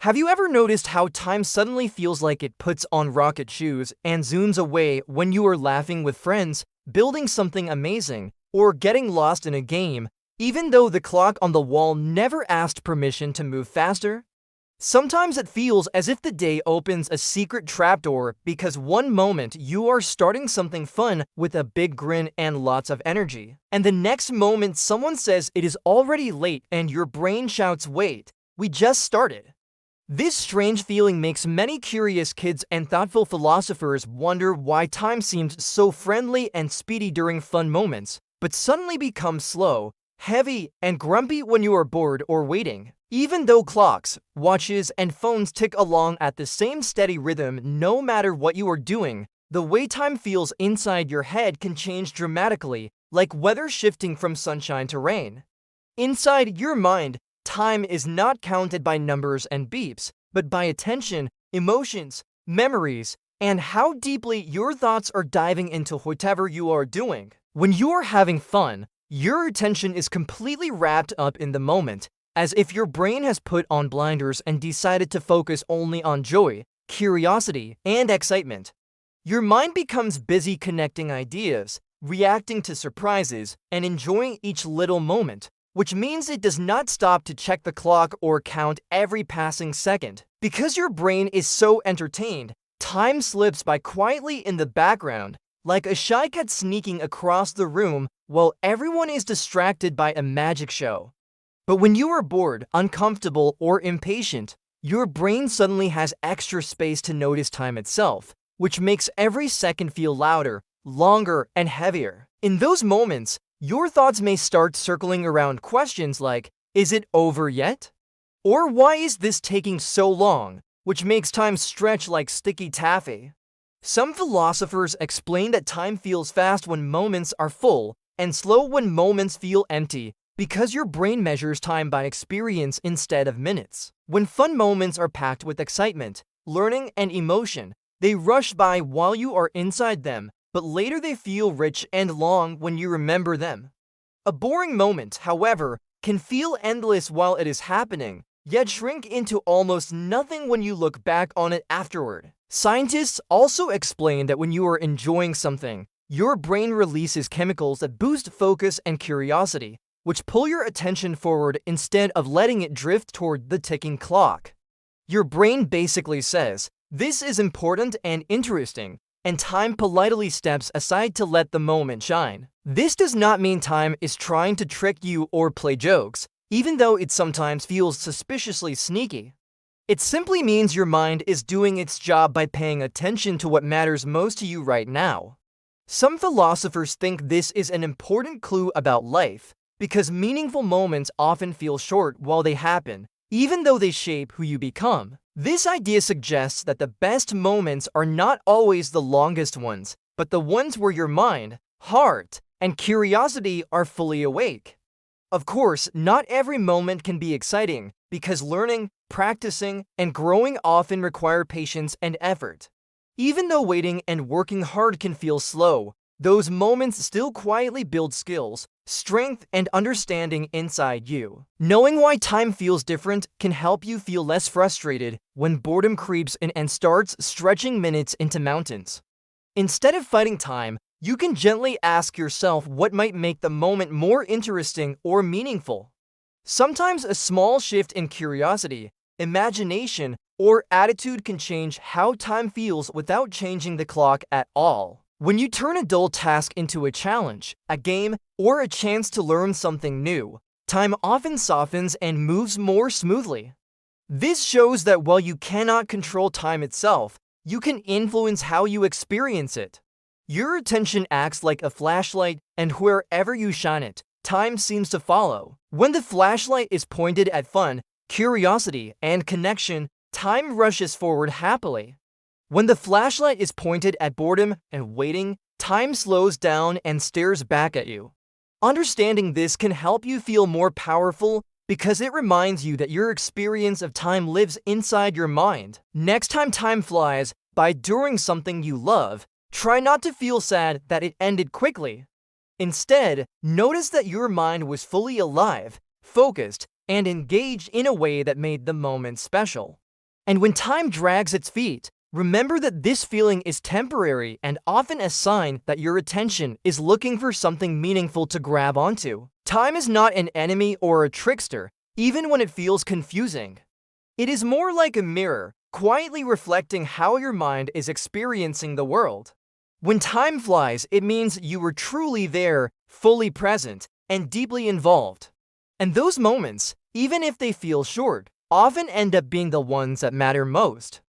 Have you ever noticed how time suddenly feels like it puts on rocket shoes and zooms away when you are laughing with friends, building something amazing, or getting lost in a game, even though the clock on the wall never asked permission to move faster? Sometimes it feels as if the day opens a secret trapdoor because one moment you are starting something fun with a big grin and lots of energy, and the next moment someone says it is already late and your brain shouts, "Wait, we just started." This strange feeling makes many curious kids and thoughtful philosophers wonder why time seems so friendly and speedy during fun moments, but suddenly becomes slow, heavy, and grumpy when you are bored or waiting. Even though clocks, watches, and phones tick along at the same steady rhythm no matter what you are doing, the way time feels inside your head can change dramatically, like weather shifting from sunshine to rain. Inside your mind, time is not counted by numbers and beeps, but by attention, emotions, memories, and how deeply your thoughts are diving into whatever you are doing. When you are having fun, your attention is completely wrapped up in the moment, as if your brain has put on blinders and decided to focus only on joy, curiosity, and excitement. Your mind becomes busy connecting ideas, reacting to surprises, and enjoying each little moment, which means it does not stop to check the clock or count every passing second. Because your brain is so entertained, time slips by quietly in the background, like a shy cat sneaking across the room while everyone is distracted by a magic show. But when you are bored, uncomfortable, or impatient, your brain suddenly has extra space to notice time itself, which makes every second feel louder, longer, and heavier. In those moments, your thoughts may start circling around questions like, is it over yet? Or why is this taking so long? Which makes time stretch like sticky taffy. Some philosophers explain that time feels fast when moments are full and slow when moments feel empty, because your brain measures time by experience instead of minutes. When fun moments are packed with excitement, learning, and emotion, they rush by while you are inside them, but later they feel rich and long when you remember them. A boring moment, however, can feel endless while it is happening, yet shrink into almost nothing when you look back on it afterward. Scientists also explain that when you are enjoying something, your brain releases chemicals that boost focus and curiosity, which pull your attention forward instead of letting it drift toward the ticking clock. Your brain basically says, "This is important and interesting," and time politely steps aside to let the moment shine. This does not mean time is trying to trick you or play jokes, even though it sometimes feels suspiciously sneaky. It simply means your mind is doing its job by paying attention to what matters most to you right now. Some philosophers think this is an important clue about life, because meaningful moments often feel short while they happen, even though they shape who you become. This idea suggests that the best moments are not always the longest ones, but the ones where your mind, heart, and curiosity are fully awake. Of course, not every moment can be exciting, because learning, practicing, and growing often require patience and effort. Even though waiting and working hard can feel slow, those moments still quietly build skills, strength, and understanding inside you. Knowing why time feels different can help you feel less frustrated when boredom creeps in and starts stretching minutes into mountains. Instead of fighting time, you can gently ask yourself what might make the moment more interesting or meaningful. Sometimes a small shift in curiosity, imagination, or attitude can change how time feels without changing the clock at all. When you turn a dull task into a challenge, a game, or a chance to learn something new, time often softens and moves more smoothly. This shows that while you cannot control time itself, you can influence how you experience it. Your attention acts like a flashlight, and wherever you shine it, time seems to follow. When the flashlight is pointed at fun, curiosity, and connection, time rushes forward happily. When the flashlight is pointed at boredom and waiting, time slows down and stares back at you. Understanding this can help you feel more powerful because it reminds you that your experience of time lives inside your mind. Next time time flies by doing something you love, try not to feel sad that it ended quickly. Instead, notice that your mind was fully alive, focused, and engaged in a way that made the moment special. And when time drags its feet, remember that this feeling is temporary and often a sign that your attention is looking for something meaningful to grab onto. Time is not an enemy or a trickster, even when it feels confusing. It is more like a mirror, quietly reflecting how your mind is experiencing the world. When time flies, it means you were truly there, fully present, and deeply involved. And those moments, even if they feel short, often end up being the ones that matter most.